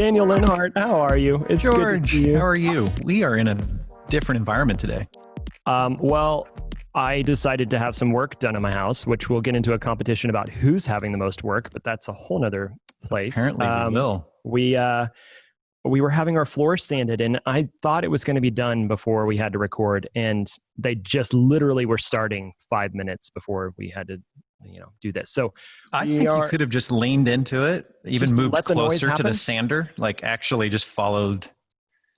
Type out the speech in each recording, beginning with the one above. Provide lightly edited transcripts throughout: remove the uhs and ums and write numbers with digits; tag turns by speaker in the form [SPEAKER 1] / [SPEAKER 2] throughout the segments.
[SPEAKER 1] Daniel Linhart, how are you? It's good to
[SPEAKER 2] George,
[SPEAKER 1] see you.
[SPEAKER 2] how are you? We are in a different environment today.
[SPEAKER 1] Well, I decided to have some work done in my house, which we'll get into a competition about who's having the most work, but that's a whole nother place.
[SPEAKER 2] Apparently we will.
[SPEAKER 1] We were having our floor sanded, and I thought it was going to be done before we had to record, and they just literally were starting 5 minutes before we had to, do this. So
[SPEAKER 2] I think you could have just leaned into it, even moved closer to the sander, like actually just followed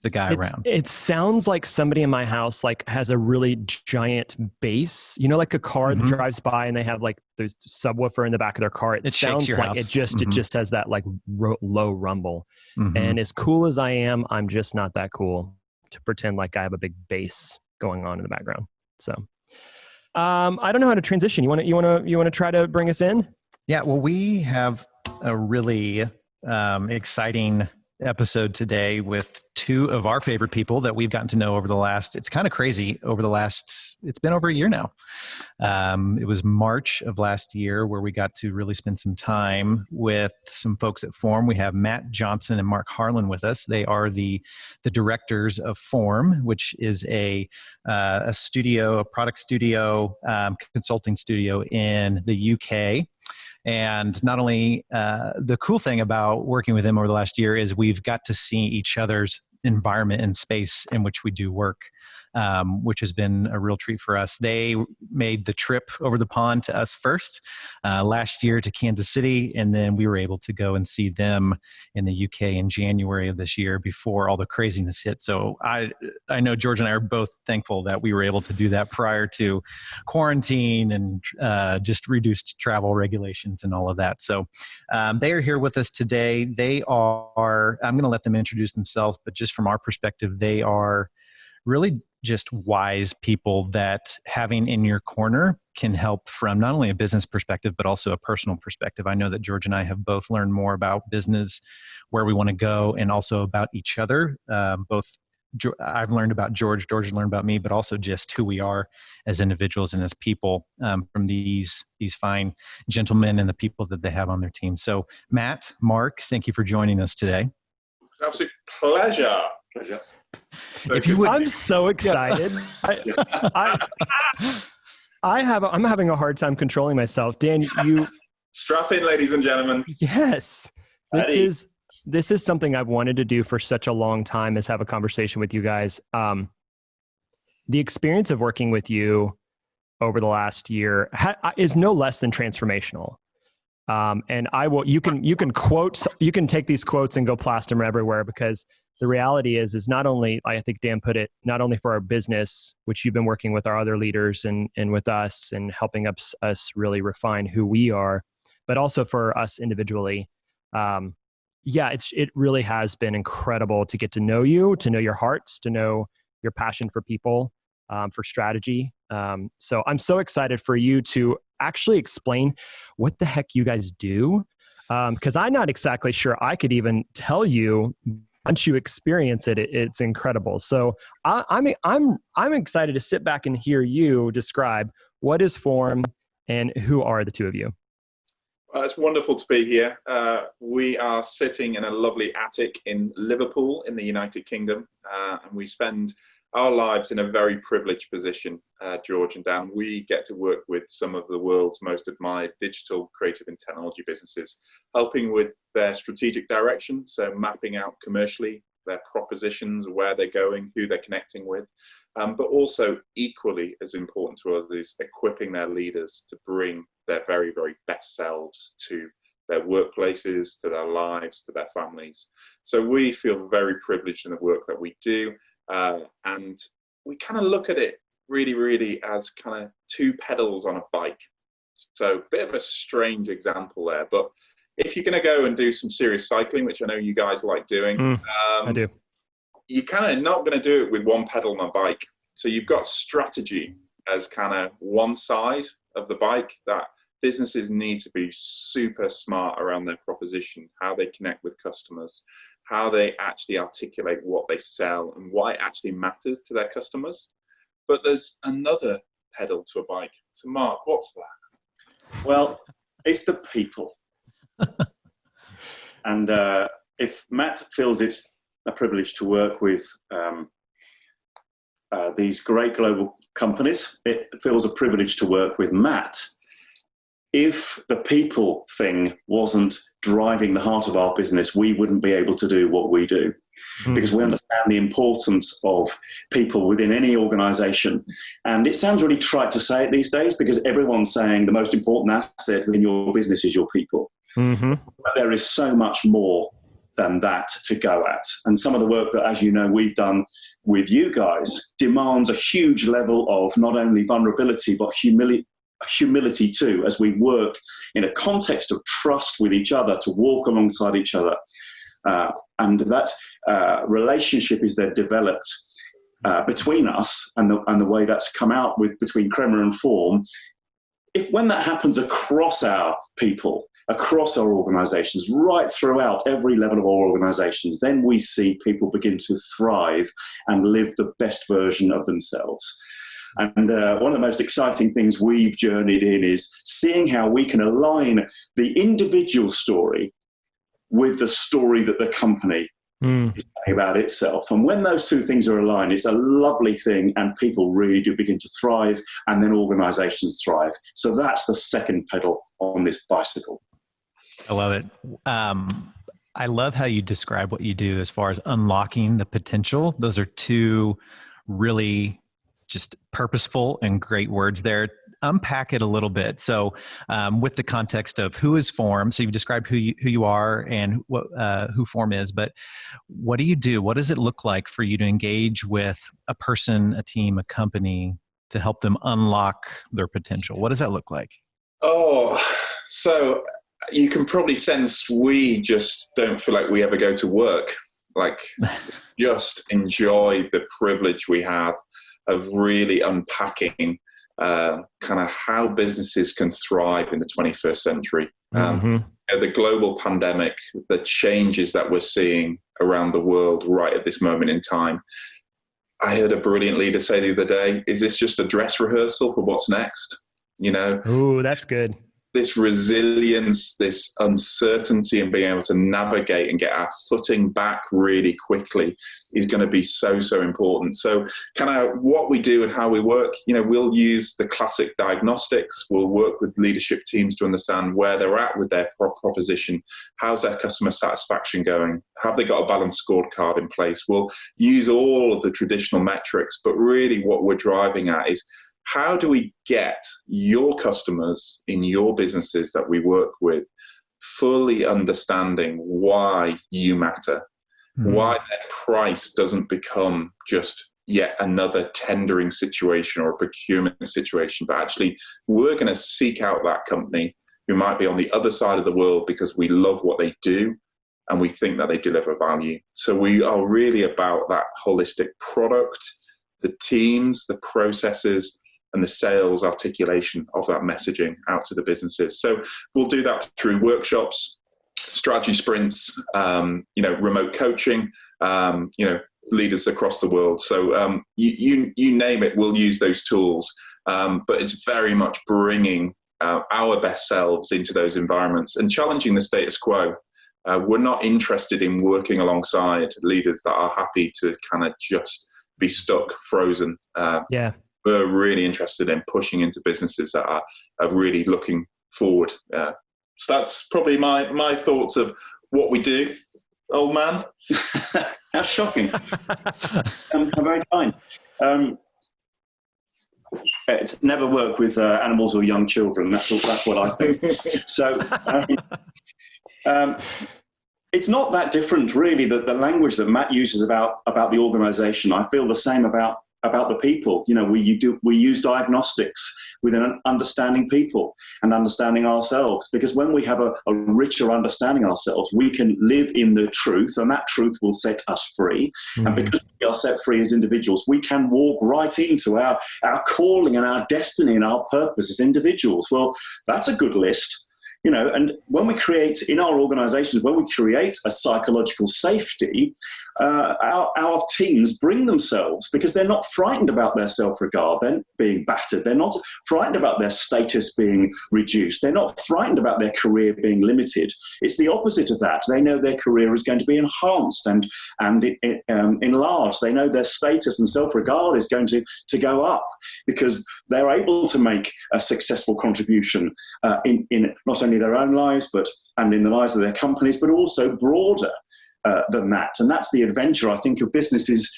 [SPEAKER 2] the guy around.
[SPEAKER 1] It sounds like somebody in my house has a really giant bass, like a car that drives by and they have there's subwoofer in the back of their car. It sounds like house. It just has that low rumble. And as cool as I am, I'm just not that cool to pretend like I have a big bass going on in the background. So I don't know how to transition. You want to try to bring us in?
[SPEAKER 2] Yeah, well, we have a really exciting episode today with two of our favorite people that we've gotten to know over the last, it's kind of crazy, it's been over a year now. It was March of last year where we got to really spend some time with some folks at Form. We have Matt Johnson and Mark Harland with us. They are the directors of Form, which is a product studio, consulting studio in the UK. And not only the cool thing about working with them over the last year is we've got to see each other's environment and space in which we do work, which has been a real treat for us. They made the trip over the pond to us first last year to Kansas City, and then we were able to go and see them in the UK in January of this year before all the craziness hit. So I know George and I are both thankful that we were able to do that prior to quarantine and just reduced travel regulations and all of that. So they are here with us today. They are, I'm going to let them introduce themselves, but just from our perspective, they are really just wise people that having in your corner can help from not only a business perspective, but also a personal perspective. I know that George and I have both learned more about business, where we want to go, and also about each other. I've learned about George has learned about me, but also just who we are as individuals and as people from these fine gentlemen and the people that they have on their team. So Matt, Mark, thank you for joining us today.
[SPEAKER 3] It's an absolute pleasure.
[SPEAKER 1] So I'm so excited. Yeah. I'm having a hard time controlling myself. Dan, you
[SPEAKER 3] strap in, ladies and gentlemen.
[SPEAKER 1] Yes, this is something I've wanted to do for such a long time, is have a conversation with you guys. The experience of working with you over the last year is no less than transformational. And you can take these quotes and go plaster them everywhere, because the reality is not only, I think Dan put it, not only for our business, which you've been working with our other leaders and with us and helping us really refine who we are, but also for us individually. It really has been incredible to get to know you, to know your hearts, to know your passion for people, for strategy. So I'm so excited for you to actually explain what the heck you guys do. Because I'm not exactly sure I could even tell you. Once you experience it, it's incredible. So I'm excited to sit back and hear you describe what is Form and who are the two of you.
[SPEAKER 3] It's wonderful to be here. We are sitting in a lovely attic in Liverpool in the United Kingdom, and we spend our lives in a very privileged position, George and Dan. We get to work with some of the world's most admired digital, creative and technology businesses, helping with their strategic direction, so mapping out commercially their propositions, where they're going, who they're connecting with, but also equally as important to us is equipping their leaders to bring their very, very best selves to their workplaces, to their lives, to their families. So we feel very privileged in the work that we do. And we kind of look at it really, really as kind of two pedals on a bike. So a bit of a strange example there, but if you're going to go and do some serious cycling, which I know you guys like doing,
[SPEAKER 1] I do.
[SPEAKER 3] You're kind of not going to do it with one pedal on a bike. So you've got strategy as kind of one side of the bike, that businesses need to be super smart around their proposition, how they connect with customers, how they actually articulate what they sell and why it actually matters to their customers. But there's another pedal to a bike. So Mark, what's that?
[SPEAKER 4] Well, it's the people. And if Matt feels it's a privilege to work with these great global companies, it feels a privilege to work with Matt. If the people thing wasn't driving the heart of our business, we wouldn't be able to do what we do, because we understand the importance of people within any organization. And it sounds really trite to say it these days, because everyone's saying the most important asset within your business is your people. But there is so much more than that to go at. And some of the work that, as you know, we've done with you guys demands a huge level of not only vulnerability, but humility too, as we work in a context of trust with each other to walk alongside each other. And that relationship is then developed between us, and the way that's come out with between Crema and Form. When that happens across our people, across our organizations, right throughout every level of our organizations, then we see people begin to thrive and live the best version of themselves. And one of the most exciting things we've journeyed in is seeing how we can align the individual story with the story that the company is saying about itself. And when those two things are aligned, it's a lovely thing, and people really do begin to thrive, and then organizations thrive. So that's the second pedal on this bicycle.
[SPEAKER 2] I love it. I love how you describe what you do as far as unlocking the potential. Those are two really just purposeful and great words there. Unpack it a little bit. So with the context of who is Form, so you've described who you are and what, who Form is, but what do you do? What does it look like for you to engage with a person, a team, a company to help them unlock their potential? What does that look like?
[SPEAKER 3] Oh, so you can probably sense we just don't feel like we ever go to work. Like, just enjoy the privilege we have of really unpacking kind of how businesses can thrive in the 21st century. The global pandemic, the changes that we're seeing around the world right at this moment in time. I heard a brilliant leader say the other day, is this just a dress rehearsal for what's next? You know?
[SPEAKER 1] Ooh, that's good.
[SPEAKER 3] This resilience, this uncertainty, and being able to navigate and get our footing back really quickly is going to be so, so important. So kind of what we do and how we work, you know, we'll use the classic diagnostics. We'll work with leadership teams to understand where they're at with their proposition. How's their customer satisfaction going? Have they got a balanced scorecard in place? We'll use all of the traditional metrics, but really what we're driving at is, how do we get your customers in your businesses that we work with fully understanding why you matter, why their price doesn't become just yet another tendering situation or a procurement situation, but actually we're going to seek out that company who might be on the other side of the world because we love what they do and we think that they deliver value. So we are really about that holistic product, the teams, the processes, and the sales articulation of that messaging out to the businesses. So we'll do that through workshops, strategy sprints, remote coaching, leaders across the world. So you name it, we'll use those tools. But it's very much bringing our best selves into those environments and challenging the status quo. We're not interested in working alongside leaders that are happy to kind of just be stuck, frozen. We're really interested in pushing into businesses that are really looking forward. So that's probably my thoughts of what we do, old man.
[SPEAKER 4] That's shocking. Very kind. It's never work with animals or young children. That's what I think. So it's not that different, really. The language that Matt uses about the organisation, I feel the same about the people. You know, we use diagnostics within understanding people and understanding ourselves, because when we have a richer understanding ourselves, we can live in the truth, and that truth will set us free. And because we are set free as individuals, we can walk right into our calling and our destiny and our purpose as individuals. Well, that's a good list. You know, and when we create in our organizations, when we create a psychological safety, our teams bring themselves, because they're not frightened about their self-regard, they're being battered. They're not frightened about their status being reduced. They're not frightened about their career being limited. It's the opposite of that. They know their career is going to be enhanced and enlarged. They know their status and self-regard is going to go up, because they're able to make a successful contribution in not only their own lives, and in the lives of their companies, but also broader than that. And that's the adventure, I think, of businesses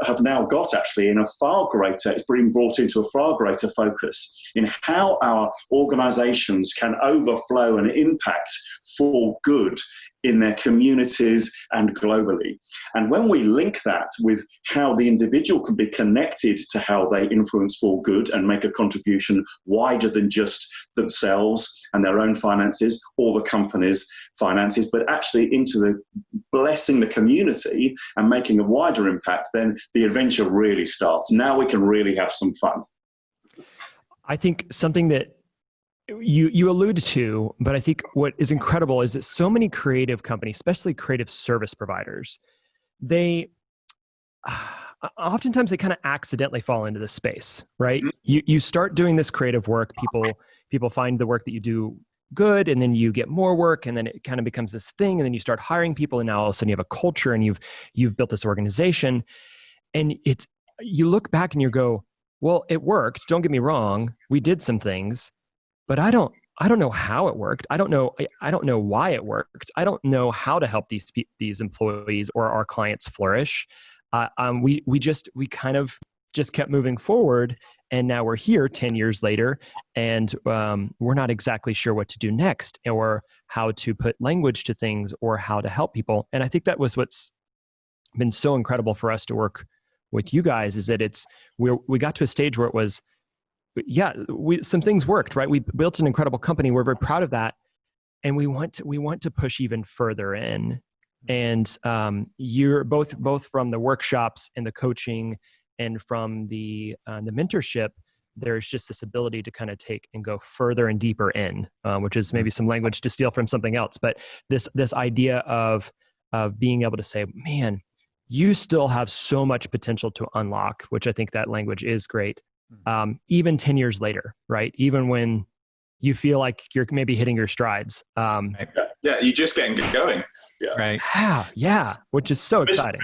[SPEAKER 4] have now got, actually, in a far greater, it's being brought into a far greater focus in how our organizations can overflow and impact for good in their communities and globally. And when we link that with how the individual can be connected to how they influence for good and make a contribution wider than just themselves and their own finances or the company's finances, but actually into the blessing the community and making a wider impact, then the adventure really starts. Now we can really have some fun.
[SPEAKER 1] I think something that you allude to, but I think what is incredible is that so many creative companies, especially creative service providers, they oftentimes they kind of accidentally fall into this space, right? You start doing this creative work, people find the work that you do good, and then you get more work, and then it kind of becomes this thing, and then you start hiring people, and now all of a sudden you have a culture, and you've built this organization, and you look back and you go, well, it worked. Don't get me wrong, we did some things. But I don't know how it worked. I don't know why it worked. I don't know how to help these employees or our clients flourish. We kind of just kept moving forward, and now we're here 10 years later, and we're not exactly sure what to do next, or how to put language to things, or how to help people. And I think that was what's been so incredible for us to work with you guys, is that we got to a stage where it was, yeah, some things worked, right? We built an incredible company. We're very proud of that. And we want to push even further in. And you're both from the workshops and the coaching and from the mentorship, there's just this ability to kind of take and go further and deeper in, which is maybe some language to steal from something else. But this idea of being able to say, man, you still have so much potential to unlock, which I think that language is great. Even 10 years later, right? Even when you feel like you're maybe hitting your strides.
[SPEAKER 3] Yeah, you're just getting going.
[SPEAKER 2] Yeah. Right.
[SPEAKER 1] Yeah, which is so exciting.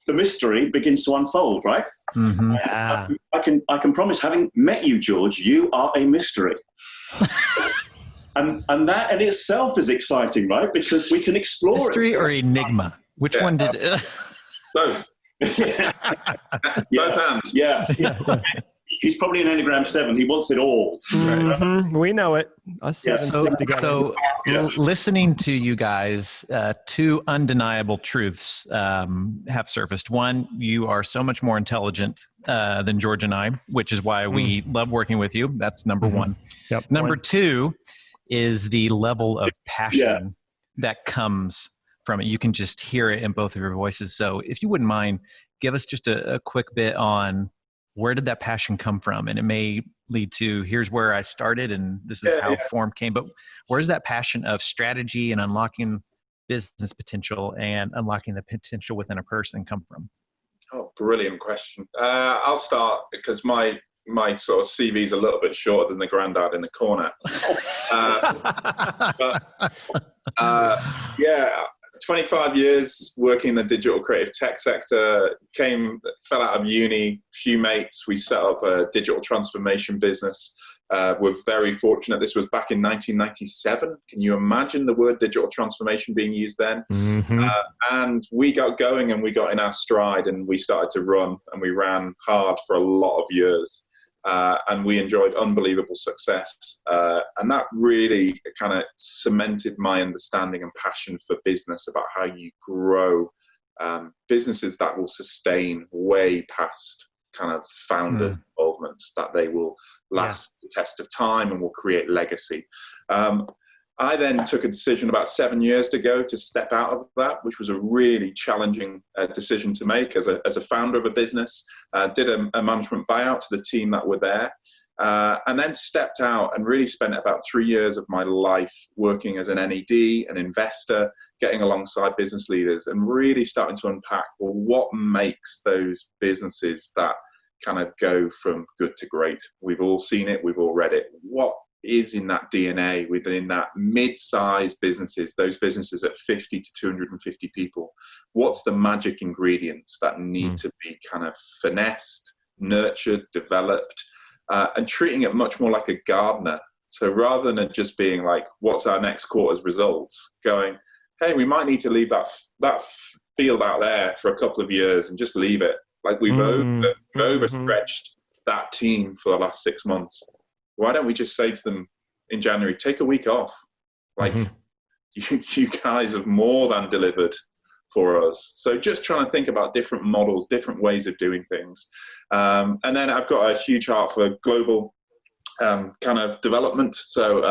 [SPEAKER 4] The mystery begins to unfold, right?
[SPEAKER 2] Mm-hmm.
[SPEAKER 1] Yeah.
[SPEAKER 4] I can promise, having met you, George, you are a mystery. and that in itself is exciting, right? Because we can explore
[SPEAKER 2] mystery
[SPEAKER 4] it.
[SPEAKER 2] or enigma? Which one did...
[SPEAKER 3] Both. Both hands.
[SPEAKER 4] Yeah. He's probably an Enneagram 7. He wants it all.
[SPEAKER 1] Mm-hmm. We know it. Us 7 stick together.
[SPEAKER 2] So listening to you guys, two undeniable truths have surfaced. One, you are so much more intelligent than George and I, which is why we love working with you. That's number one.
[SPEAKER 1] Yep.
[SPEAKER 2] Number two is the level of passion that comes from it. You can just hear it in both of your voices. So if you wouldn't mind, give us just a quick bit on where did that passion come from? And it may lead to, here's where I started and this is how form came. But where's that passion of strategy and unlocking business potential and unlocking the potential within a person come from?
[SPEAKER 3] Oh, brilliant question. I'll start because my sort of CV is a little bit shorter than the granddad in the corner. Yeah, 25 years working in the digital creative tech sector, fell out of uni, few mates, we set up a digital transformation business. We're very fortunate. This was back in 1997. Can you imagine the word digital transformation being used then?
[SPEAKER 1] Mm-hmm.
[SPEAKER 3] And we got going and we got in our stride and we started to run, and we ran hard for a lot of years. And we enjoyed unbelievable success. And that really kind of cemented my understanding and passion for business, about how you grow businesses that will sustain way past kind of founders' involvements, that they will last the test of time and will create legacy. I then took a decision about 7 years ago to step out of that, which was a really challenging decision to make as a founder of a business. Did a management buyout to the team that were there. and then stepped out and really spent about 3 years of my life working as an NED, an investor, getting alongside business leaders and really starting to unpack, well, what makes those businesses that kind of go from good to great? We've all seen it. We've all read it. What is in that DNA within that mid-sized businesses, those businesses at 50 to 250 people? What's the magic ingredients that need to be kind of finessed, nurtured, developed, and treating it much more like a gardener? So rather than it just being like, what's our next quarter's results, going, hey, we might need to leave that field out there for a couple of years and just leave it. Like we've overstretched that team for the last 6 months. Why don't we just say to them in January, take a week off? Like you guys have more than delivered for us. So just trying to think about different models, different ways of doing things. And then I've got a huge heart for global kind of development. So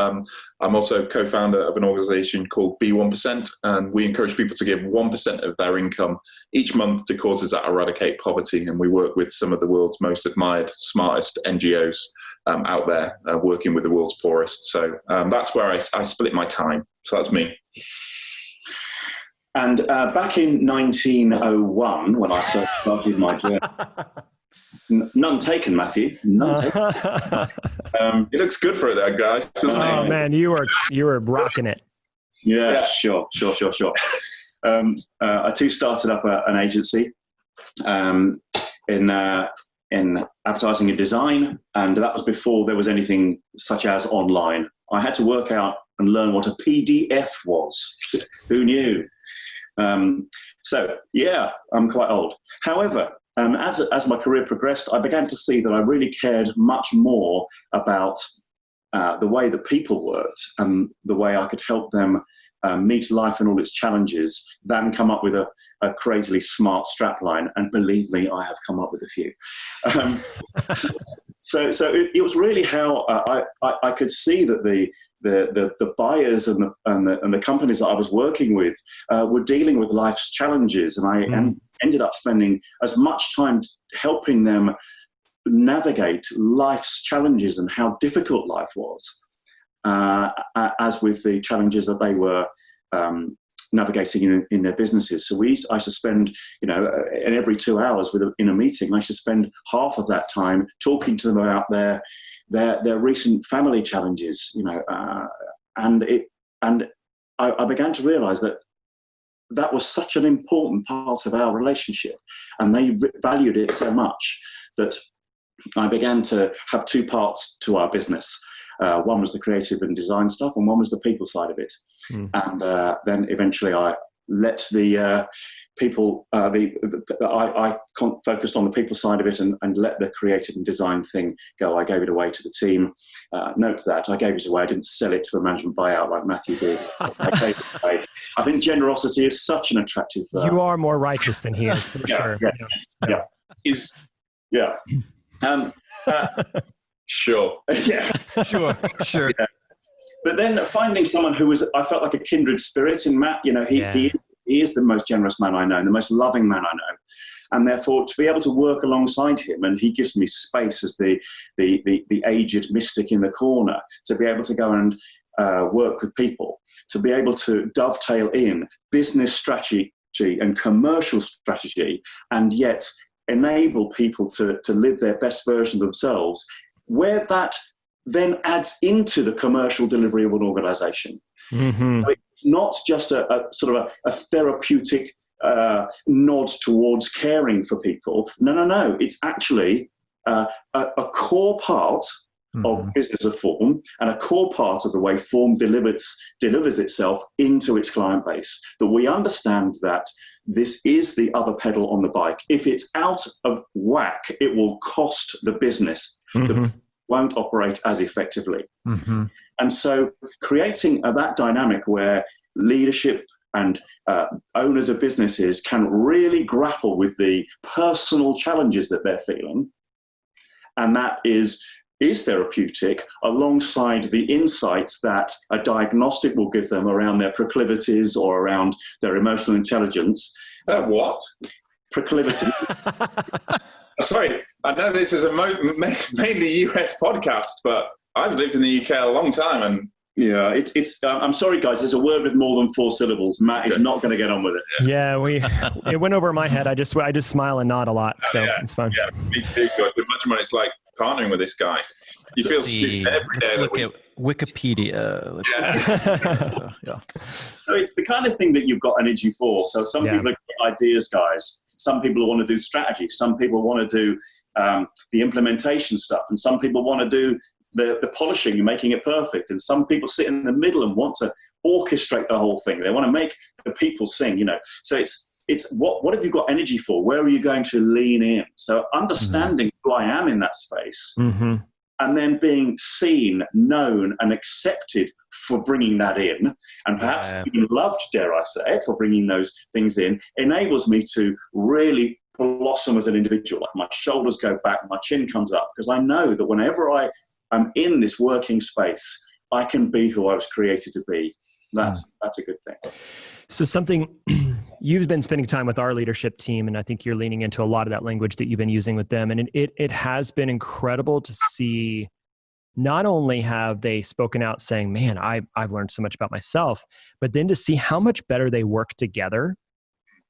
[SPEAKER 3] I'm also co-founder of an organization called B1%, and we encourage people to give 1% of their income each month to causes that eradicate poverty. And we work with some of the world's most admired, smartest NGOs out there, working with the world's poorest. So that's where I split my time. So that's me.
[SPEAKER 4] And back in 1901, when I first started my journey, none taken, Matthew. None taken.
[SPEAKER 3] It looks good for it, there, guys.
[SPEAKER 1] Oh man, you were rocking it.
[SPEAKER 4] Yeah, sure. I too started up an agency in advertising and design, and that was before there was anything such as online. I had to work out and learn what a PDF was. Who knew? So yeah, I'm quite old. However, as my career progressed, I began to see that I really cared much more about the way that people worked and the way I could help them meet life and all its challenges than come up with a crazily smart strapline. And believe me, I have come up with a few. So it was really how I could see that the buyers and the companies that I was working with were dealing with life's challenges, and I ended up spending as much time helping them navigate life's challenges and how difficult life was, as with the challenges that they were navigating in their businesses. So I used to spend, in every 2 hours in a meeting, I should spend half of that time talking to them about their recent family challenges, and I began to realize that was such an important part of our relationship, and they valued it so much that I began to have two parts to our business. One was the creative and design stuff, and one was the people side of it. And then eventually I let the people, I focused on the people side of it and let the creative and design thing go. I gave it away to the team. Note that I gave it away. I didn't sell it to a management buyout like Matthew did. I gave it away. I think generosity is such an attractive.
[SPEAKER 1] You are more righteous than he is, for sure.
[SPEAKER 3] Yeah. Sure.
[SPEAKER 2] Yeah. Sure.
[SPEAKER 4] Yeah. But then finding someone who I felt like a kindred spirit in Matt. He is the most generous man I know, and the most loving man I know. And therefore, to be able to work alongside him, and he gives me space as the aged mystic in the corner, to be able to go and work with people, to be able to dovetail in business strategy and commercial strategy, and yet enable people to live their best version of themselves, where that then adds into the commercial delivery of an organization. So it's not just a sort of a therapeutic nod towards caring for people. No. It's actually a core part of business of Form, and a core part of the way Form delivers itself into its client base. That we understand that this is the other pedal on the bike. If it's out of whack, it will cost the business. The won't operate as effectively. And so creating that dynamic where leadership and owners of businesses can really grapple with the personal challenges that they're feeling, and that is therapeutic, alongside the insights that a diagnostic will give them around their proclivities or around their emotional intelligence.
[SPEAKER 3] What?
[SPEAKER 4] Proclivity.
[SPEAKER 3] Sorry, I know this is a mainly US podcast, but I've lived in the UK a long time, and
[SPEAKER 4] yeah, it's. I'm sorry, guys. There's a word with more than 4 syllables. Matt is not going to get on with it.
[SPEAKER 1] Yeah, it went over my head. I just smile and nod a lot, so it's fun.
[SPEAKER 3] Yeah, me too. God, imagine what it's like partnering with this guy. You feel stupid every day.
[SPEAKER 2] Let's look at Wikipedia.
[SPEAKER 4] Yeah. So it's the kind of thing that you've got energy for. So some people have got ideas, guys. Some people want to do strategy. Some people want to do the implementation stuff. And some people want to do the polishing and making it perfect. And some people sit in the middle and want to orchestrate the whole thing. They want to make the people sing, So it's what have you got energy for? Where are you going to lean in? So understanding who I am in that space and then being seen, known, and accepted for bringing that in, and perhaps even loved, dare I say it, for bringing those things in, enables me to really blossom as an individual. Like my shoulders go back, my chin comes up, because I know that whenever I am in this working space, I can be who I was created to be. That's a good thing.
[SPEAKER 1] So something you've been spending time with our leadership team, and I think you're leaning into a lot of that language that you've been using with them. And it has been incredible to see, not only have they spoken out saying, man, I've learned so much about myself, but then to see how much better they work together,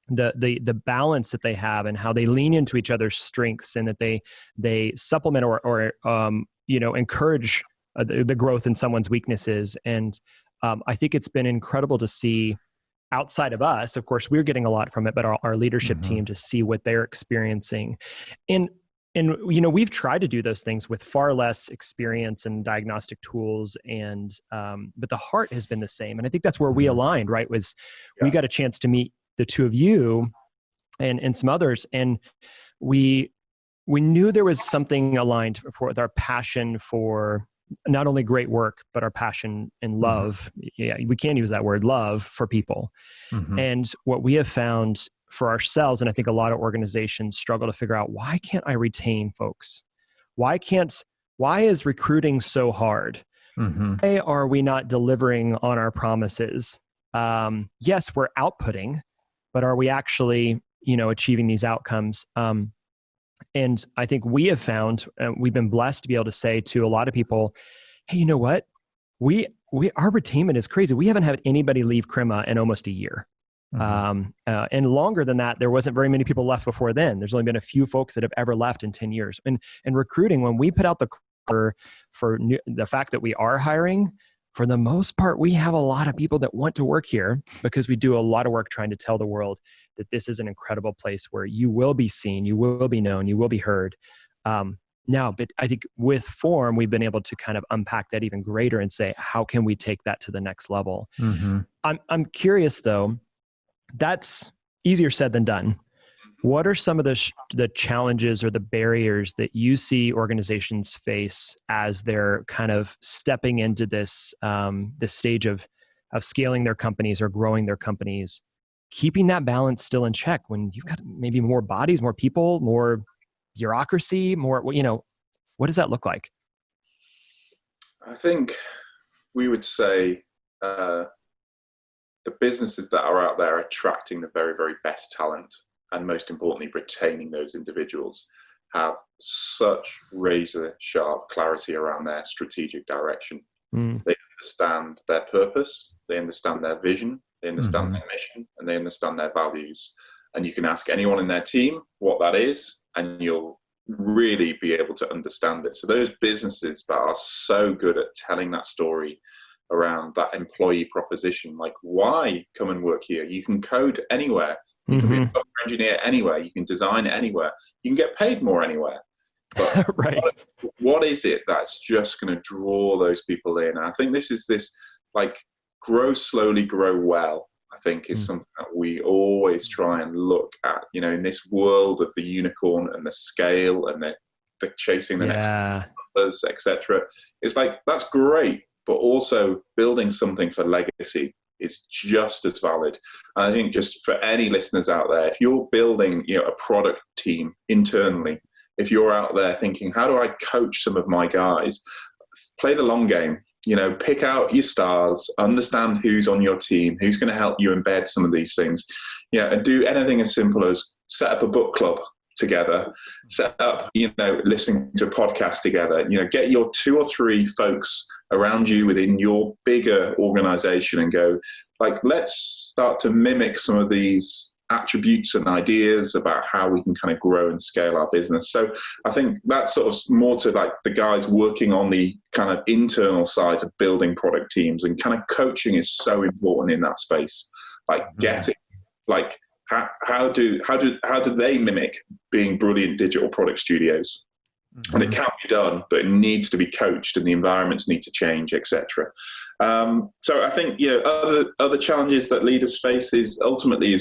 [SPEAKER 1] the balance that they have and how they lean into each other's strengths, and that they supplement or encourage the growth in someone's weaknesses. And I think it's been incredible to see, outside of us, of course, we're getting a lot from it, but our leadership team, to see what they're experiencing. And we've tried to do those things with far less experience and diagnostic tools, but the heart has been the same. And I think that's where we aligned, right? We got a chance to meet the two of you and some others, and we knew there was something aligned with our passion for not only great work, but our passion and love. Yeah, we can use that word, love, for people. And what we have found for ourselves, and I think a lot of organizations struggle to figure out, why can't I retain folks? Why is recruiting so hard? Why are we not delivering on our promises? Yes, we're outputting, but are we actually, achieving these outcomes? And I think we have found, we've been blessed to be able to say to a lot of people, hey, you know what? Our retainment is crazy. We haven't had anybody leave Crema in almost a year. And longer than that, there wasn't very many people left before then. There's only been a few folks that have ever left in 10 years. And recruiting, when we put out the call for the fact that we are hiring, for the most part, we have a lot of people that want to work here, because we do a lot of work trying to tell the world that this is an incredible place where you will be seen, you will be known, you will be heard. But I think with Form, we've been able to kind of unpack that even greater and say, how can we take that to the next level? I'm curious though, that's easier said than done. What are some of the challenges or the barriers that you see organizations face as they're kind of stepping into this stage of scaling their companies or growing their companies, keeping that balance still in check when you've got maybe more bodies, more people, more bureaucracy, more, what does that look like?
[SPEAKER 3] I think we would say the businesses that are out there attracting the very, very best talent, and most importantly, retaining those individuals, have such razor sharp clarity around their strategic direction. They understand their purpose, they understand their vision, they understand their mission, and they understand their values. And you can ask anyone in their team what that is, and you'll really be able to understand it. So those businesses that are so good at telling that story around that employee proposition, like, why come and work here? You can code anywhere. You can be a software engineer anywhere. You can design anywhere. You can get paid more anywhere. But
[SPEAKER 1] right.
[SPEAKER 3] What is it that's just going to draw those people in? And I think this like, grow slowly, grow well, I think is something that we always try and look at, in this world of the unicorn and the scale and the chasing the next numbers, etc. It's like, that's great, but also building something for legacy is just as valid. And I think, just for any listeners out there, if you're building, a product team internally, if you're out there thinking, how do I coach some of my guys? Play the long game. Pick out your stars, understand who's on your team, who's going to help you embed some of these things. And do anything as simple as set up a book club. together, set up, listening to a podcast together, get your 2 or 3 folks around you within your bigger organization and go, let's start to mimic some of these attributes and ideas about how we can kind of grow and scale our business. So I think that's sort of more to the guys working on the kind of internal side of building product teams, and kind of coaching is so important in that space. Getting how do they mimic being brilliant digital product studios? Mm-hmm. And it can be done, but it needs to be coached, and the environments need to change, etc. So I think other challenges that leaders face is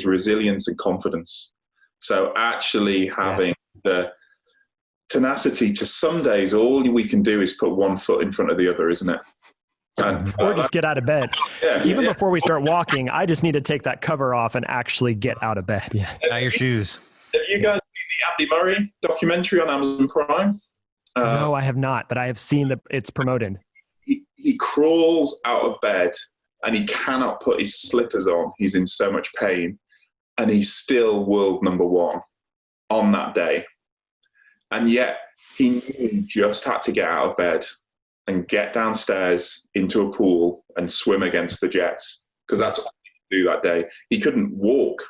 [SPEAKER 3] resilience and confidence. So actually having the tenacity to, some days all we can do is put one foot in front of the other, isn't it?
[SPEAKER 1] Or just get out of bed. Even before we start walking, I just need to take that cover off and actually get out of bed. Yeah.
[SPEAKER 2] Tie your shoes.
[SPEAKER 3] Have you guys seen the Andy Murray documentary on Amazon Prime?
[SPEAKER 1] No, I have not, but I have seen that it's promoted.
[SPEAKER 3] He crawls out of bed and he cannot put his slippers on. He's in so much pain, and he's still world number 1 on that day. And yet he knew he just had to get out of bed and get downstairs into a pool and swim against the jets, because that's all he could do that day. He couldn't walk.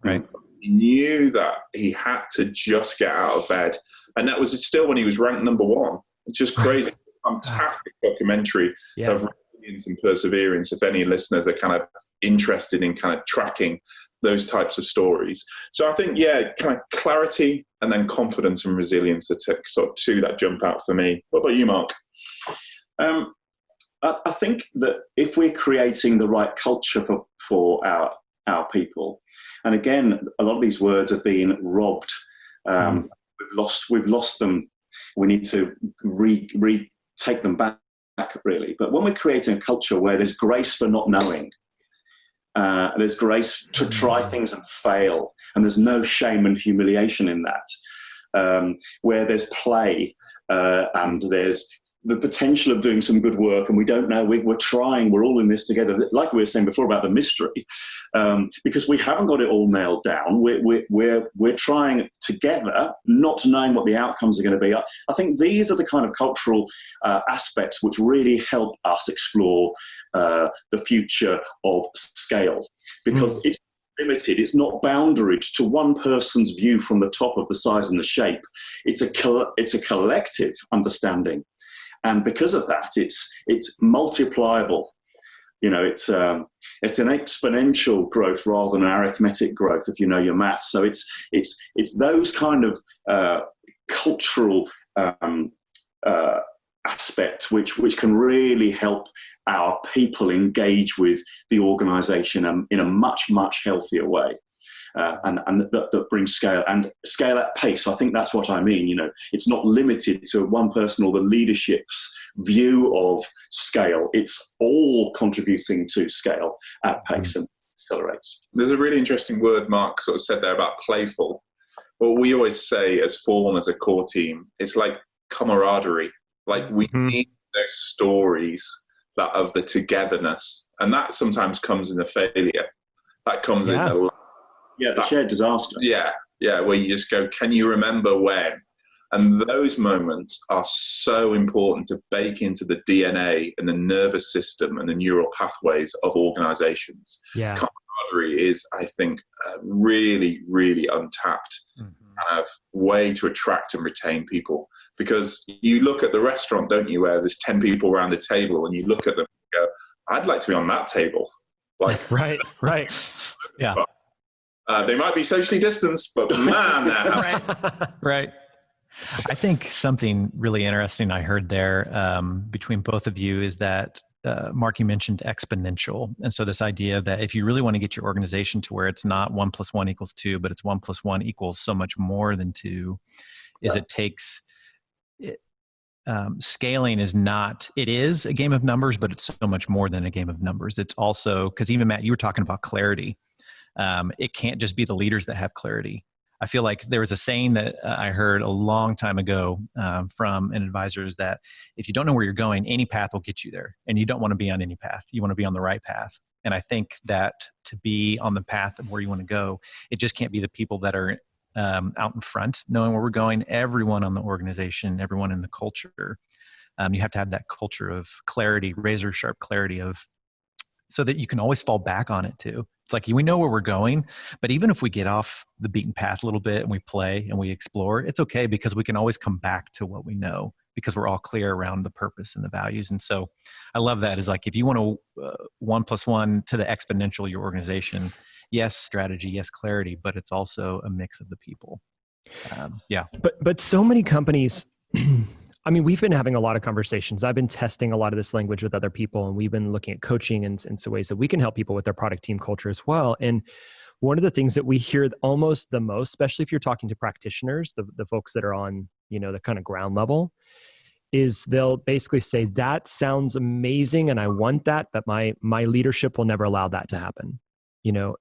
[SPEAKER 2] Right.
[SPEAKER 3] He knew that he had to just get out of bed. And that was still when he was ranked number 1. It's just crazy. Fantastic documentary of resilience and perseverance, if any listeners are kind of interested in kind of tracking those types of stories. So I think, kind of clarity and then confidence and resilience are sort of 2 that jump out for me. What about you, Mark?
[SPEAKER 4] I think that if we're creating the right culture for our people, and again, a lot of these words have been robbed. We've lost them. We need to take them back, really. But when we're creating a culture where there's grace for not knowing, there's grace to try things and fail, and there's no shame and humiliation in that, where there's play and there's the potential of doing some good work, and we don't know, we're trying, we're all in this together, like we were saying before about the mystery, because we haven't got it all nailed down. We're trying together, not knowing what the outcomes are going to be. I think these are the kind of cultural aspects which really help us explore the future of scale, because it's limited. It's not boundaried to one person's view from the top of the size and the shape. It's a collective understanding. And because of that, it's multipliable. It's an exponential growth rather than an arithmetic growth, if you know your math. So it's those kind of cultural aspects which can really help our people engage with the organisation in a much, much healthier way. And that brings scale and scale at pace. I think that's what I mean. It's not limited to one person or the leadership's view of scale. It's all contributing to scale at pace and accelerates.
[SPEAKER 3] There's a really interesting word Mark sort of said there about playful. What we always say as Form, as a core team, it's like camaraderie. We need those stories that of the togetherness, and that sometimes comes in the failure. That comes in the
[SPEAKER 4] the shared disaster.
[SPEAKER 3] Where you just go, can you remember when? And those moments are so important to bake into the DNA and the nervous system and the neural pathways of organizations.
[SPEAKER 1] Yeah.
[SPEAKER 3] Camaraderie is, I think, a really, really untapped kind of way to attract and retain people. Because you look at the restaurant, don't you, where there's 10 people around the table, and you look at them and go, I'd like to be on that table.
[SPEAKER 1] Right. Yeah.
[SPEAKER 3] They might be socially distanced, but man,
[SPEAKER 2] right. I think something really interesting I heard there between both of you is that, Mark, you mentioned exponential. And so this idea that if you really want to get your organization to where it's not 1 + 1 = 2, but it's 1 + 1 = so much more than 2, is it takes scaling is not, it is a game of numbers, but it's so much more than a game of numbers. It's also, because even Matt, you were talking about clarity. It can't just be the leaders that have clarity. I feel like there was a saying that I heard a long time ago from an advisor is that if you don't know where you're going, any path will get you there. And you don't want to be on any path. You want to be on the right path. And I think that to be on the path of where you want to go, it just can't be the people that are out in front, knowing where we're going, everyone on the organization, everyone in the culture. You have to have that culture of clarity, razor sharp clarity so that you can always fall back on it too. It's like, we know where we're going, but even if we get off the beaten path a little bit and we play and we explore, it's okay, because we can always come back to what we know, because we're all clear around the purpose and the values. And so I love that. Is like, if you want to 1 + 1 to the exponential, your organization, yes, strategy, yes, clarity, but it's also a mix of the people. Yeah.
[SPEAKER 1] But so many companies, I mean, we've been having a lot of conversations. I've been testing a lot of this language with other people, and we've been looking at coaching and some ways that we can help people with their product team culture as well. And one of the things that we hear almost the most, especially if you're talking to practitioners, the folks that are on, the kind of ground level, is they'll basically say, that sounds amazing and I want that, but my leadership will never allow that to happen.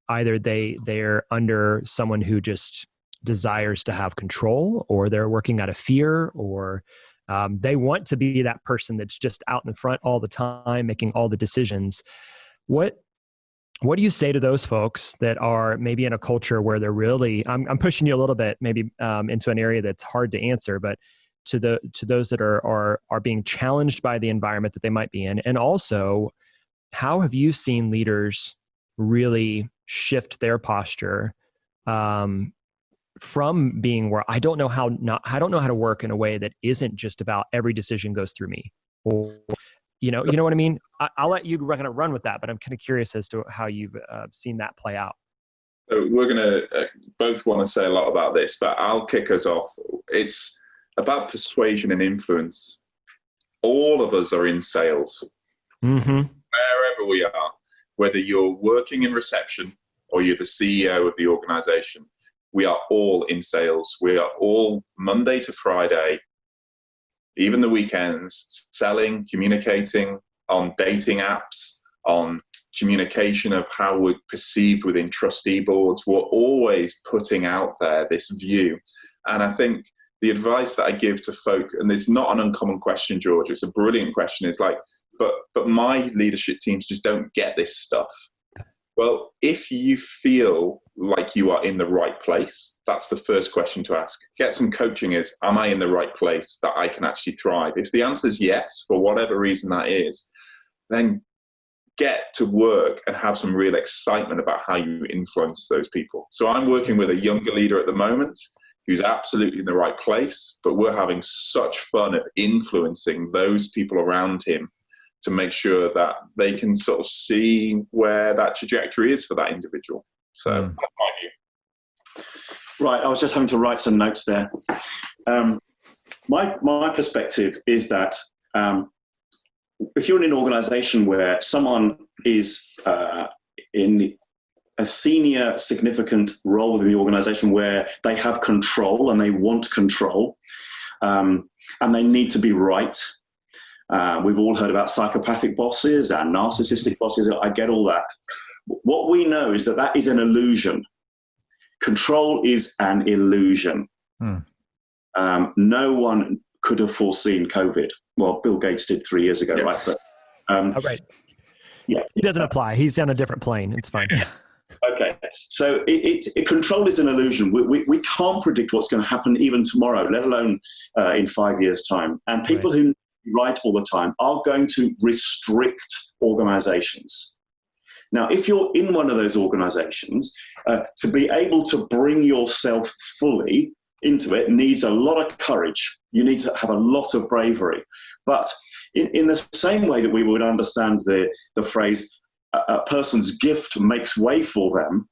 [SPEAKER 1] Either they're under someone who just desires to have control, or they're working out of fear, or they want to be that person that's just out in front all the time, making all the decisions. What do you say to those folks that are maybe in a culture where they're really, I'm pushing you a little bit, maybe into an area that's hard to answer, but to those that are being challenged by the environment that they might be in? And also, how have you seen leaders really shift their posture from being where I don't know how to work in a way that isn't just about every decision goes through me, or you know what I mean? I'll let you kind of run with that, but I'm kind of curious as to how you've seen that play out.
[SPEAKER 3] So we're going to both want to say a lot about this, but I'll kick us off. It's about persuasion and influence. All of us are in sales, wherever we are, whether you're working in reception or you're the CEO of the organization. We are all in sales. We are all, Monday to Friday, even the weekends, selling, communicating on dating apps, on communication of how we're perceived within trustee boards. We're always putting out there this view. And I think the advice that I give to folk, and it's not an uncommon question, George, it's a brilliant question, is like, but my leadership teams just don't get this stuff. Well, if you feel like you are in the right place, that's the first question to ask. Get some coaching is, am I in the right place that I can actually thrive? If the answer is yes, for whatever reason that is, then get to work and have some real excitement about how you influence those people. So I'm working with a younger leader at the moment who's absolutely in the right place, but we're having such fun at influencing those people around him to make sure that they can sort of see where that trajectory is for that individual. So that's my view.
[SPEAKER 4] Right, I was just having to write some notes there. My perspective is that if you're in an organization where someone is in a senior significant role within the organization where they have control and they want control, and they need to be right. We've all heard about psychopathic bosses and narcissistic bosses. I get all that. What we know is that is an illusion. Control is an illusion. No one could have foreseen COVID. Well, Bill Gates did 3 years ago, right? But
[SPEAKER 1] right. Yeah, he doesn't apply. He's on a different plane. It's fine.
[SPEAKER 4] Okay, so control is an illusion. We can't predict what's going to happen even tomorrow, let alone in 5 years' time. And people who right all the time are going to restrict organizations. Now, if you're in one of those organizations, to be able to bring yourself fully into it needs a lot of courage. You need to have a lot of bravery. But in the same way that we would understand the phrase, a person's gift makes way for them,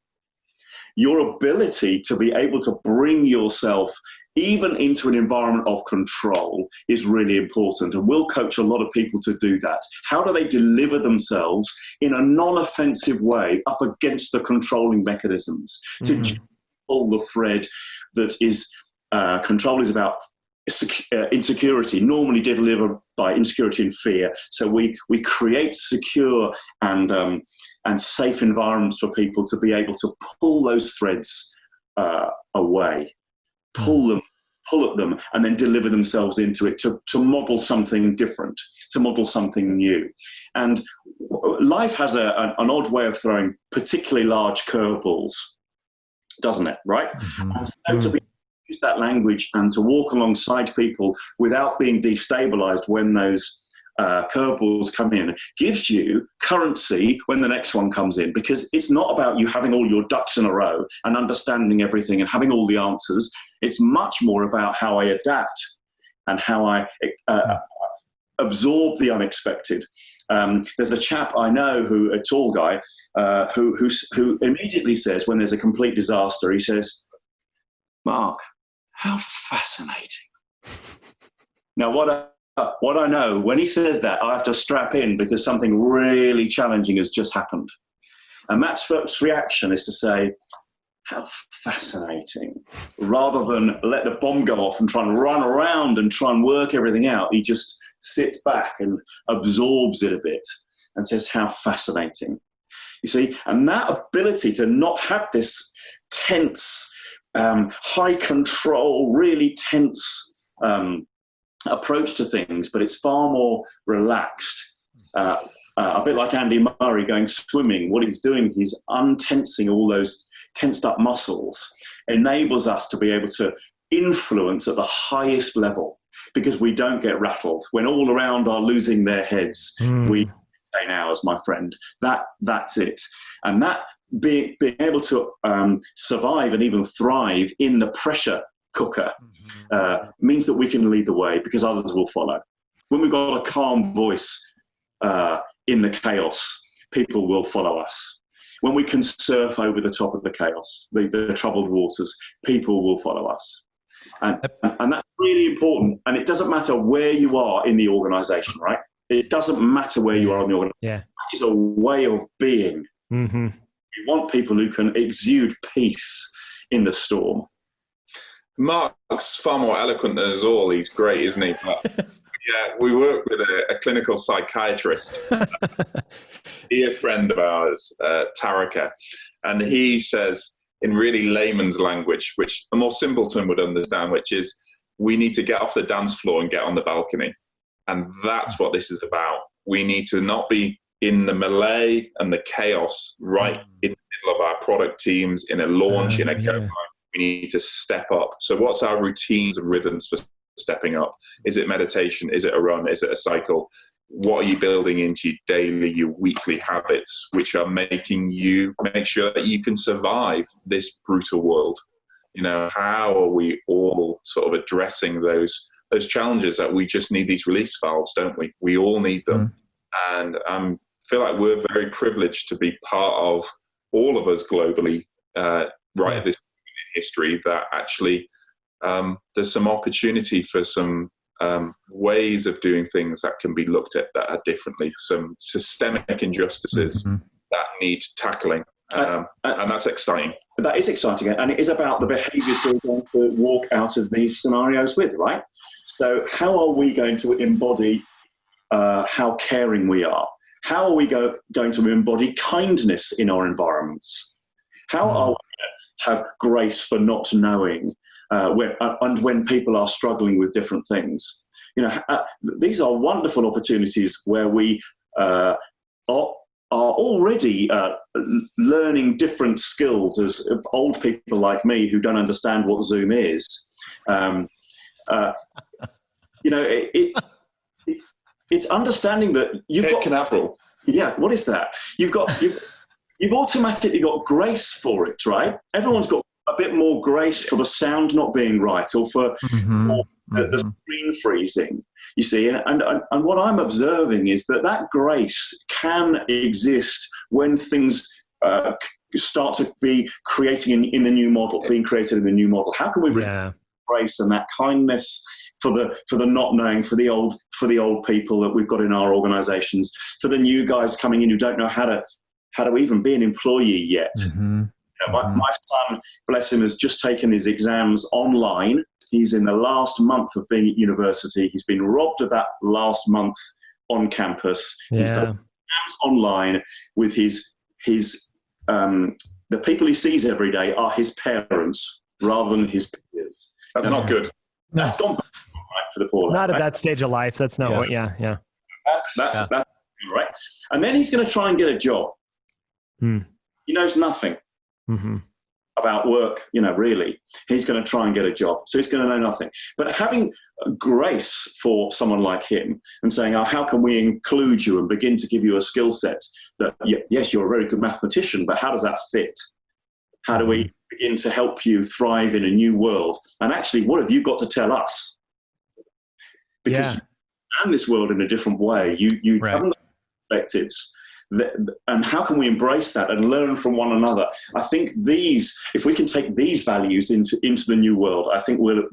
[SPEAKER 4] your ability to be able to bring yourself even into an environment of control is really important. And we'll coach a lot of people to do that. How do they deliver themselves in a non-offensive way up against the controlling mechanisms to pull the thread that is control is about insecurity, normally delivered by insecurity and fear. So we create secure and safe environments for people to be able to pull those threads away, pull at them, and then deliver themselves into it to model something different, to model something new. And life has an odd way of throwing particularly large curveballs. doesn't it? Right?
[SPEAKER 2] Mm-hmm.
[SPEAKER 4] And so to use that language and to walk alongside people without being destabilized when those curveballs come in gives you currency when the next one comes in, because it's not about you having all your ducks in a row and understanding everything and having all the answers. It's much more about how I adapt and how I absorb the unexpected. There's a chap I know, a tall guy, who immediately says, when there's a complete disaster, he says, "Mark, how fascinating." Now, what I know, when he says that, I have to strap in because something really challenging has just happened. And Matt's first reaction is to say, "How fascinating," rather than let the bomb go off and try and run around and try and work everything out. He just sits back and absorbs it a bit and says, "How fascinating." You see, and that ability to not have this tense, high control, really tense approach to things, but it's far more relaxed. A bit like Andy Murray going swimming. What he's doing, he's untensing all those tensed up muscles, enables us to be able to influence at the highest level, because we don't get rattled. When all around are losing their heads, we say, "Ours, my friend." That's it. And that being able to survive and even thrive in the pressure cooker means that we can lead the way, because others will follow. When we've got a calm voice in the chaos, people will follow us. When we can surf over the top of the chaos, the troubled waters, people will follow us. And that's really important. And it doesn't matter where you are in the organization, right? It doesn't matter where you are in the organization.
[SPEAKER 1] Yeah.
[SPEAKER 4] That is a way of being.
[SPEAKER 1] Mm-hmm.
[SPEAKER 4] We want people who can exude peace in the storm.
[SPEAKER 3] Mark's far more eloquent than us all. He's great, isn't he? But, yeah, we work with a clinical psychiatrist, dear friend of ours, Tarika, and he says, in really layman's language, which a more simpleton would understand, which is, we need to get off the dance floor and get on the balcony. And that's what this is about. We need to not be in the melee and the chaos right in the middle of our product teams, in a launch, in a go. We need to step up. So what's our routines and rhythms for stepping up? Is it meditation? Is it a run? Is it a cycle? What are you building into your daily, your weekly habits, which are making you make sure that you can survive this brutal world? You know, how are we all sort of addressing those challenges that we just need these release valves, don't we? We all need them. And I feel like we're very privileged to be part of, all of us globally, right at this point in history, that actually there's some opportunity for some ways of doing things that can be looked at that are differently, some systemic injustices that need tackling. And that's exciting.
[SPEAKER 4] That is exciting. And it is about the behaviors we're going to walk out of these scenarios with, right? So how are we going to embody how caring we are? How are we going to embody kindness in our environments? How are we going to have grace for not knowing when people are struggling with different things? You know, these are wonderful opportunities where we are already learning different skills as old people like me who don't understand what Zoom is. You know, it's understanding that you've got
[SPEAKER 3] Canaveral.
[SPEAKER 4] Yeah, what is that? You've automatically got grace for it, right? Everyone's got a bit more grace for the sound not being right, or for the screen freezing. You see, and what I'm observing is that grace can exist when things start to be creating in the new model, being created in the new model. How can we grace and that kindness for the not knowing, for the old people that we've got in our organizations, for the new guys coming in who don't know how to even be an employee yet. You know, my son, bless him, has just taken his exams online. He's in the last month of being at university. He's been robbed of that last month on campus. He's done exams online with the people he sees every day are his parents rather than his peers.
[SPEAKER 3] That's not good.
[SPEAKER 4] That's gone bad, right, for the poor.
[SPEAKER 1] Not at that stage of life. That's not what.
[SPEAKER 4] That's right. And then he's going to try and get a job. He knows nothing about work, really. He's going to try and get a job. So he's going to know nothing. But having grace for someone like him and saying, how can we include you and begin to give you a skill set that, yes, you're a very good mathematician, but how does that fit? How do we begin to help you thrive in a new world? And actually, what have you got to tell us? Because you understand this world in a different way. You have perspectives. And how can we embrace that and learn from one another? I think if we can take these values into the new world, I think we'll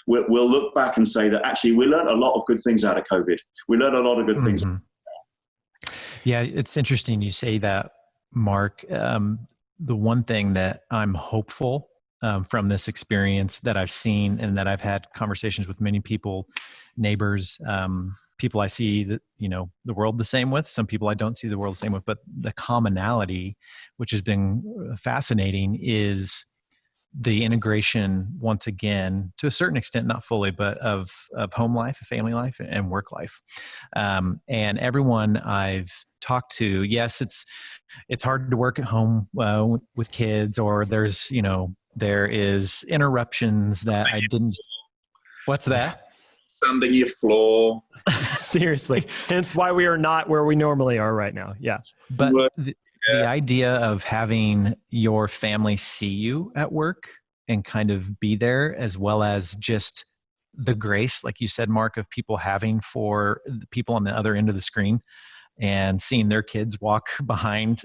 [SPEAKER 4] look back and say that actually we learned a lot of good things out of COVID. We learned a lot of good things.
[SPEAKER 2] Yeah, it's interesting you say that, Mark. The one thing that I'm hopeful from this experience that I've seen and that I've had conversations with many people, neighbors, people I see the world the same with, some people I don't see the world the same with, but the commonality, which has been fascinating, is the integration, once again, to a certain extent, not fully, but of home life, family life, and work life. And everyone I've talked to, yes, it's hard to work at home with kids, or there is interruptions that I didn't. What's that?
[SPEAKER 3] Sanding your floor.
[SPEAKER 1] Seriously. Hence why we are not where we normally are right now. Yeah.
[SPEAKER 2] But the idea of having your family see you at work and kind of be there, as well as just the grace, like you said, Mark, of people having for the people on the other end of the screen and seeing their kids walk behind,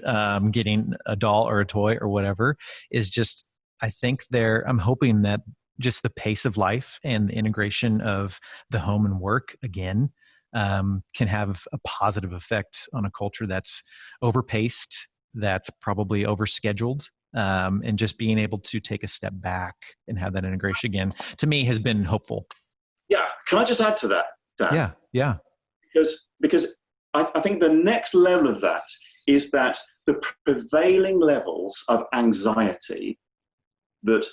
[SPEAKER 2] getting a doll or a toy or whatever, is just, I think I'm hoping that just the pace of life and the integration of the home and work again can have a positive effect on a culture that's overpaced, that's probably overscheduled, and just being able to take a step back and have that integration again, to me, has been hopeful.
[SPEAKER 4] Yeah. Can I just add to that, Dan?
[SPEAKER 2] Yeah.
[SPEAKER 4] Because I think the next level of that is that the prevailing levels of anxiety that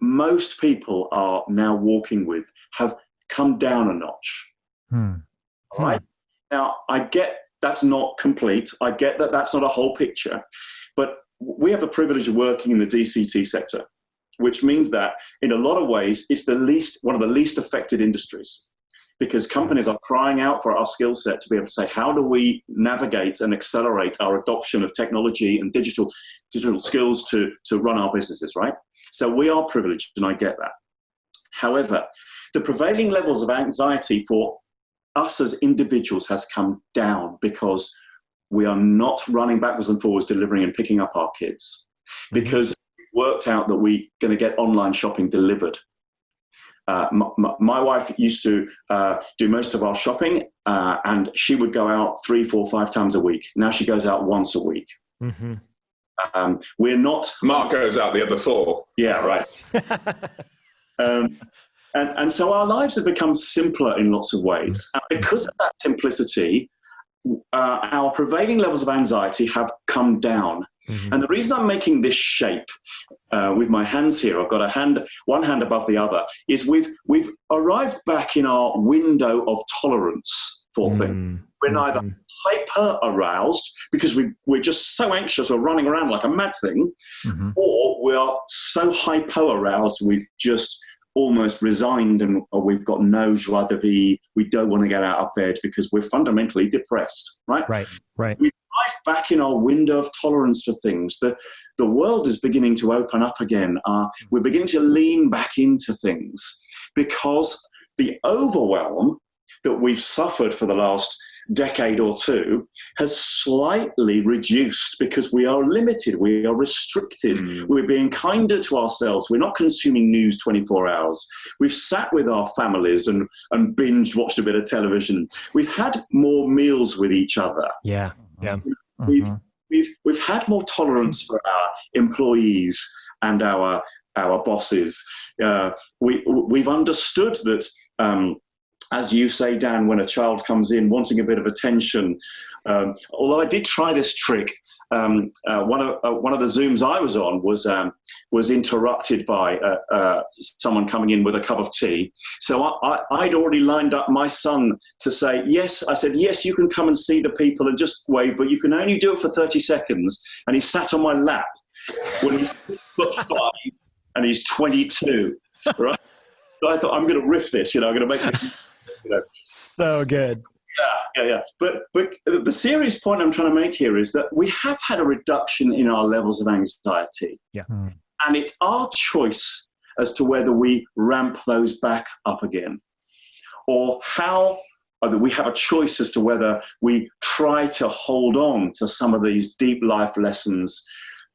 [SPEAKER 4] most people are now walking with have come down a notch. All right. Now, I get that's not complete. I get that that's not a whole picture, but we have the privilege of working in the DCT sector, which means that in a lot of ways, it's one of the least affected industries, because companies are crying out for our skill set to be able to say, how do we navigate and accelerate our adoption of technology and digital skills to run our businesses, right? So we are privileged, and I get that. However, the prevailing levels of anxiety for us as individuals has come down because we are not running backwards and forwards delivering and picking up our kids, because we worked out that we're going to get online shopping delivered. My wife used to do most of our shopping, and she would go out 3, 4, 5 times a week. Now she goes out once a week. We're not.
[SPEAKER 3] Mark goes out the other 4.
[SPEAKER 4] Yeah, right. And so our lives have become simpler in lots of ways. And because of that simplicity, our prevailing levels of anxiety have come down. And the reason I'm making this shape with my hands here, I've got one hand above the other, is we've arrived back in our window of tolerance for things. We're neither hyper aroused because we're just so anxious, we're running around like a mad thing, or we are so hypo aroused we've just almost resigned and we've got no joie de vivre. We don't want to get out of bed because we're fundamentally depressed, right?
[SPEAKER 1] Right.
[SPEAKER 4] We arrive back in our window of tolerance for things. The world is beginning to open up again. We're beginning to lean back into things because the overwhelm that we've suffered for the last decade or two has slightly reduced because we are limited, we are restricted, we're being kinder to ourselves, we're not consuming news 24 hours, we've sat with our families and binged, watched a bit of television, we've had more meals with each other. We've had more tolerance for our employees and our bosses. We've understood that as you say, Dan, when a child comes in wanting a bit of attention. Although I did try this trick, one of the Zooms I was on was interrupted by someone coming in with a cup of tea. So I'd already lined up my son to say, yes. I said, yes, you can come and see the people and just wave, but you can only do it for 30 seconds. And he sat on my lap when he's 5 and he's 22, right? So I thought, I'm going to riff this, I'm going to make this.
[SPEAKER 1] So good.
[SPEAKER 4] Yeah. But the serious point I'm trying to make here is that we have had a reduction in our levels of anxiety.
[SPEAKER 1] Yeah.
[SPEAKER 4] And it's our choice as to whether we ramp those back up again, or we have a choice as to whether we try to hold on to some of these deep life lessons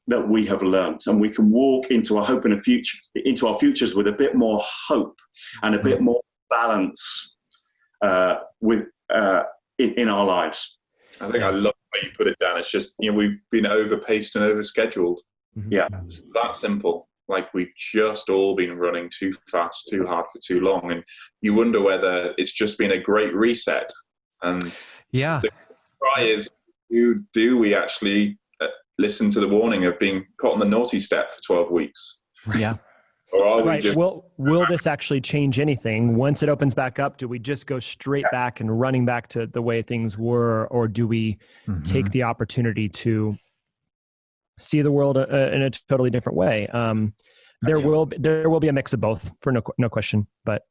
[SPEAKER 4] that we have learned, and we can walk into our futures with a bit more hope and a bit more balance in our lives.
[SPEAKER 3] I think I love how you put it, Dan. It's just, we've been overpaced and overscheduled.
[SPEAKER 4] Yeah.
[SPEAKER 3] It's that simple. Like, we've just all been running too fast, too hard for too long. And you wonder whether it's just been a great reset. And the cry is, do we actually listen to the warning of being caught on the naughty step for 12 weeks?
[SPEAKER 1] Yeah.
[SPEAKER 3] Or are we just...
[SPEAKER 1] Will this actually change anything? Once it opens back up, do we just go straight back and running back to the way things were? Or do we take the opportunity to see the world in a totally different way? There will be a mix of both, for no question. But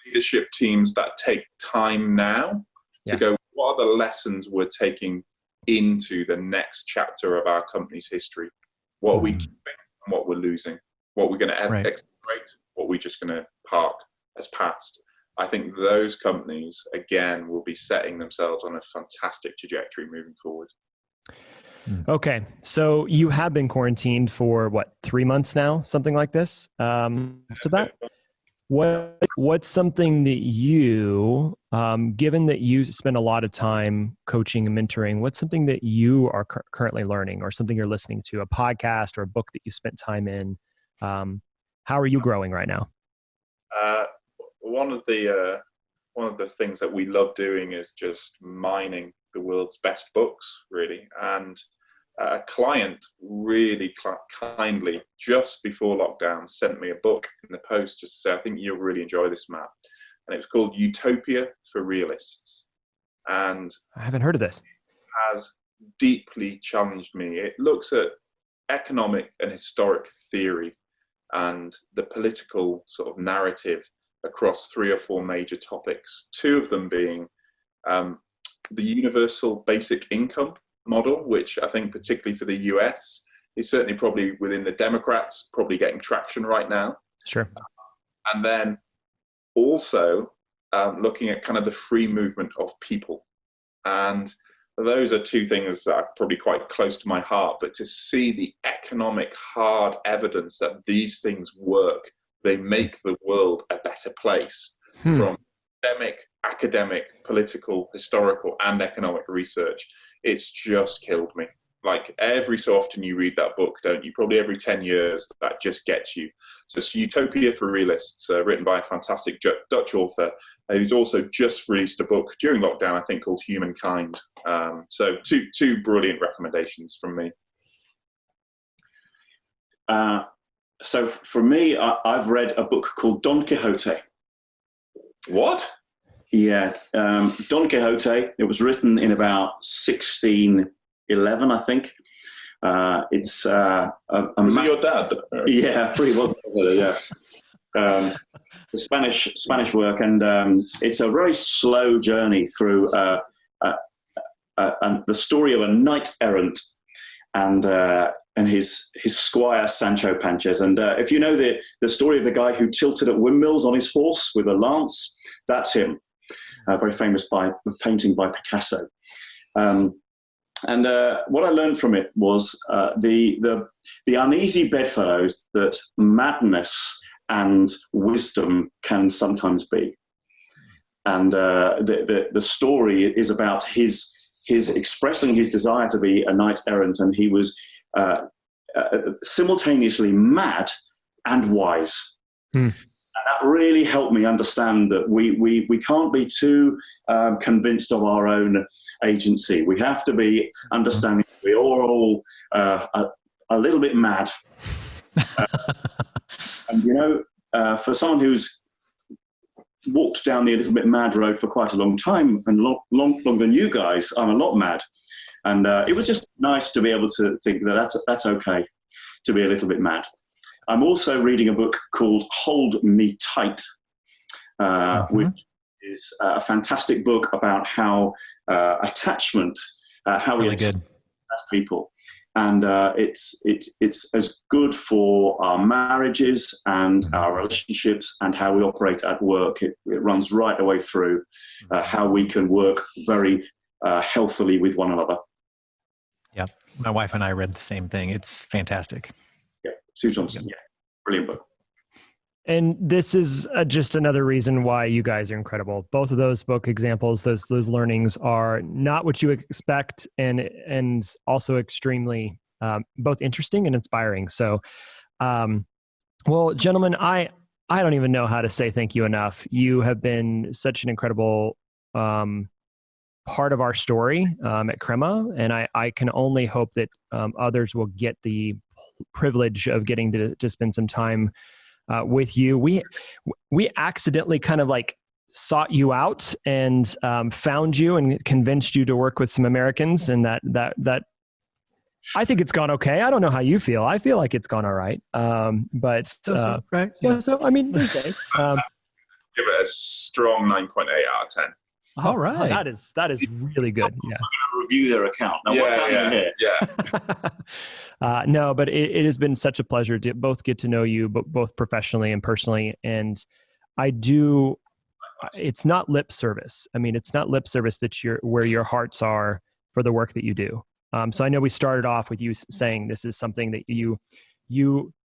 [SPEAKER 3] leadership teams that take time now to go, what are the lessons we're taking into the next chapter of our company's history? What are we keeping and what we're losing? What we're going to accelerate, what we're just going to park as past. I think those companies, again, will be setting themselves on a fantastic trajectory moving forward.
[SPEAKER 1] Okay. So you have been quarantined for 3 months now, something like this? To that? What's something that you, given that you spend a lot of time coaching and mentoring, what's something that you are currently learning, or something you're listening to, a podcast or a book that you spent time in? How are you growing right now?
[SPEAKER 3] One of the things that we love doing is just mining the world's best books, really. And a client really kindly, just before lockdown, sent me a book in the post just to say, I think you'll really enjoy this, Matt. And it was called Utopia for Realists. And
[SPEAKER 1] I haven't heard of this.
[SPEAKER 3] It has deeply challenged me. It looks at economic and historic theory and the political sort of narrative across 3 or 4 major topics, 2 of them being the universal basic income model, which I think particularly for the US is certainly probably within the Democrats, probably getting traction right now.
[SPEAKER 1] Sure.
[SPEAKER 3] And then also looking at kind of the free movement of people. And those are 2 things that are probably quite close to my heart, but to see the economic hard evidence that these things work, they make the world a better place from academic, political, historical, and economic research. It's just killed me. Like, every so often you read that book, don't you? Probably every 10 years, that just gets you. So it's Utopia for Realists, written by a fantastic Dutch author who's also just released a book during lockdown, I think, called Humankind. So two brilliant recommendations from me.
[SPEAKER 4] So for me, I've read a book called Don Quixote.
[SPEAKER 3] What?
[SPEAKER 4] Yeah, Don Quixote. It was written in about 1611, I think. It's was
[SPEAKER 3] it your dad?
[SPEAKER 4] Yeah, pretty well. Yeah, the Spanish work, and it's a very slow journey through the story of a knight errant and his squire Sancho Panches. And if you know the story of the guy who tilted at windmills on his horse with a lance, that's him. Very famous painting by Picasso. And what I learned from it was the uneasy bedfellows that madness and wisdom can sometimes be. And the story is about his expressing his desire to be a knight errant, and he was simultaneously mad and wise. That really helped me understand that we can't be too convinced of our own agency. We have to be understanding we are all a little bit mad. And, for someone who's walked down the a little bit mad road for quite a long time, and longer than you guys, I'm a lot mad. And it was just nice to be able to think that that's okay to be a little bit mad. I'm also reading a book called Hold Me Tight, which is a fantastic book about how attachment, how
[SPEAKER 2] really
[SPEAKER 4] we
[SPEAKER 2] good
[SPEAKER 4] as people. And it's as good for our marriages and our relationships and how we operate at work. It runs right the way through how we can work very healthily with one another.
[SPEAKER 2] Yeah, my wife and I read the same thing. It's fantastic.
[SPEAKER 4] Yeah, Sue Johnson. Yeah, brilliant book.
[SPEAKER 1] And this is just another reason why you guys are incredible. Both of those book examples, those learnings are not what you expect, and also extremely both interesting and inspiring. So, well, gentlemen, I don't even know how to say thank you enough. You have been such an incredible part of our story at Crema, and I can only hope that others will get the privilege of getting to spend some time with you. We accidentally kind of like sought you out and found you and convinced you to work with some Americans, and that I think it's gone okay. I don't know how you feel. I feel like it's gone all right. But
[SPEAKER 2] right.
[SPEAKER 1] So I mean, there's days.
[SPEAKER 3] Give it a strong 9.8 out of 10.
[SPEAKER 2] All right.
[SPEAKER 1] That is really good. Yeah.
[SPEAKER 4] I'm going to review their account. Now, what's happening here?
[SPEAKER 3] Yeah.
[SPEAKER 1] No, but it has been such a pleasure to both get to know you, both professionally and personally. And it's not lip service. I mean, it's not lip service that where your hearts are for the work that you do. So I know we started off with you saying this is something that you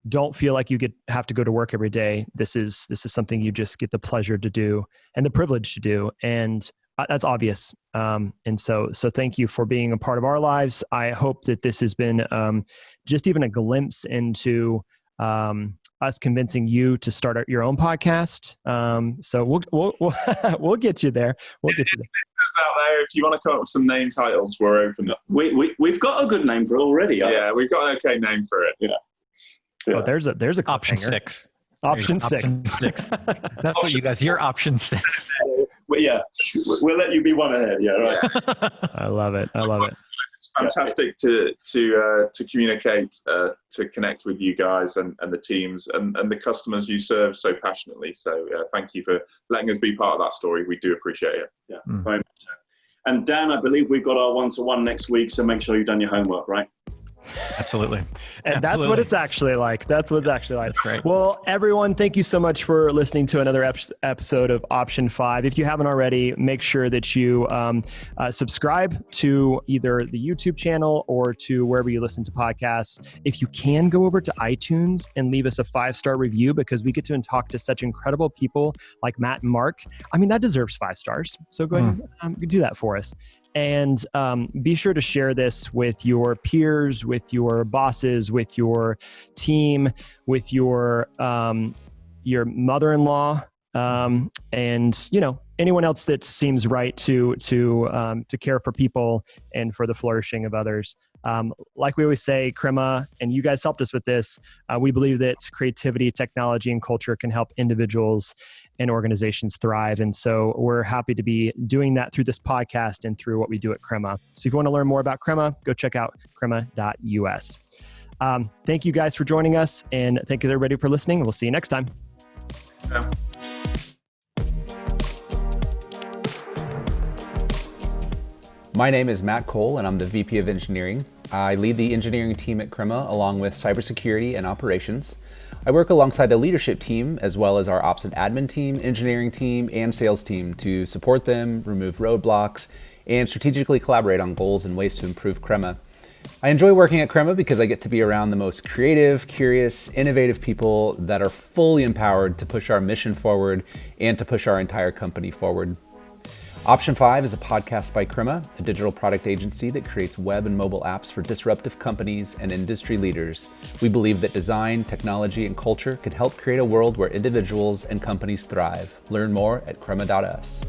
[SPEAKER 1] don't feel like you have to go to work every day. This is something you just get the pleasure to do and the privilege to do. And that's obvious. And so thank you for being a part of our lives. I hope that this has been just even a glimpse into us convincing you to start your own podcast. So we'll get you there. We'll get you there.
[SPEAKER 3] Out there, if you want to come up with some name titles, we're open.
[SPEAKER 4] We've got a good name for it already.
[SPEAKER 3] Yeah, we've got an okay name for it.
[SPEAKER 4] Yeah.
[SPEAKER 1] Oh, there's a
[SPEAKER 2] option
[SPEAKER 1] cliffhanger.
[SPEAKER 2] 6.
[SPEAKER 1] Option
[SPEAKER 2] six. That's what you guys. You're option 6.
[SPEAKER 4] Well, yeah, we'll let you be one ahead. Yeah, right.
[SPEAKER 1] I love it.
[SPEAKER 3] It's fantastic to communicate, to connect with you guys and the teams and the customers you serve so passionately. So thank you for letting us be part of that story. We do appreciate it.
[SPEAKER 4] Yeah, very much so. And Dan, I believe we've got our one-to-one next week, so make sure you've done your homework, right?
[SPEAKER 2] Absolutely.
[SPEAKER 1] And that's what it's actually like. That's
[SPEAKER 2] right.
[SPEAKER 1] Well, everyone, thank you so much for listening to another episode of Option 5. If you haven't already, make sure that you subscribe to either the YouTube channel or to wherever you listen to podcasts. If you can, go over to iTunes and leave us a 5-star review, because we get to talk to such incredible people like Matt and Mark. I mean, that deserves 5 stars. So go ahead and do that for us. And be sure to share this with your peers, with your bosses, with your team, with your mother-in-law, and anyone else that seems right to care for people and for the flourishing of others. Like we always say, Crema, and you guys helped us with this, we believe that creativity, technology, and culture can help individuals and organizations thrive. And so we're happy to be doing that through this podcast and through what we do at Crema. So if you want to learn more about Crema, go check out crema.us. Thank you guys for joining us, and thank you everybody for listening. We'll see you next time.
[SPEAKER 3] Yeah.
[SPEAKER 5] My name is Matt Cole, and I'm the VP of Engineering. I lead the engineering team at Crema, along with cybersecurity and operations. I work alongside the leadership team, as well as our ops and admin team, engineering team, and sales team to support them, remove roadblocks, and strategically collaborate on goals and ways to improve Crema. I enjoy working at Crema because I get to be around the most creative, curious, innovative people that are fully empowered to push our mission forward and to push our entire company forward. Option 5 is a podcast by Crema, a digital product agency that creates web and mobile apps for disruptive companies and industry leaders. We believe that design, technology, and culture could help create a world where individuals and companies thrive. Learn more at crema.us.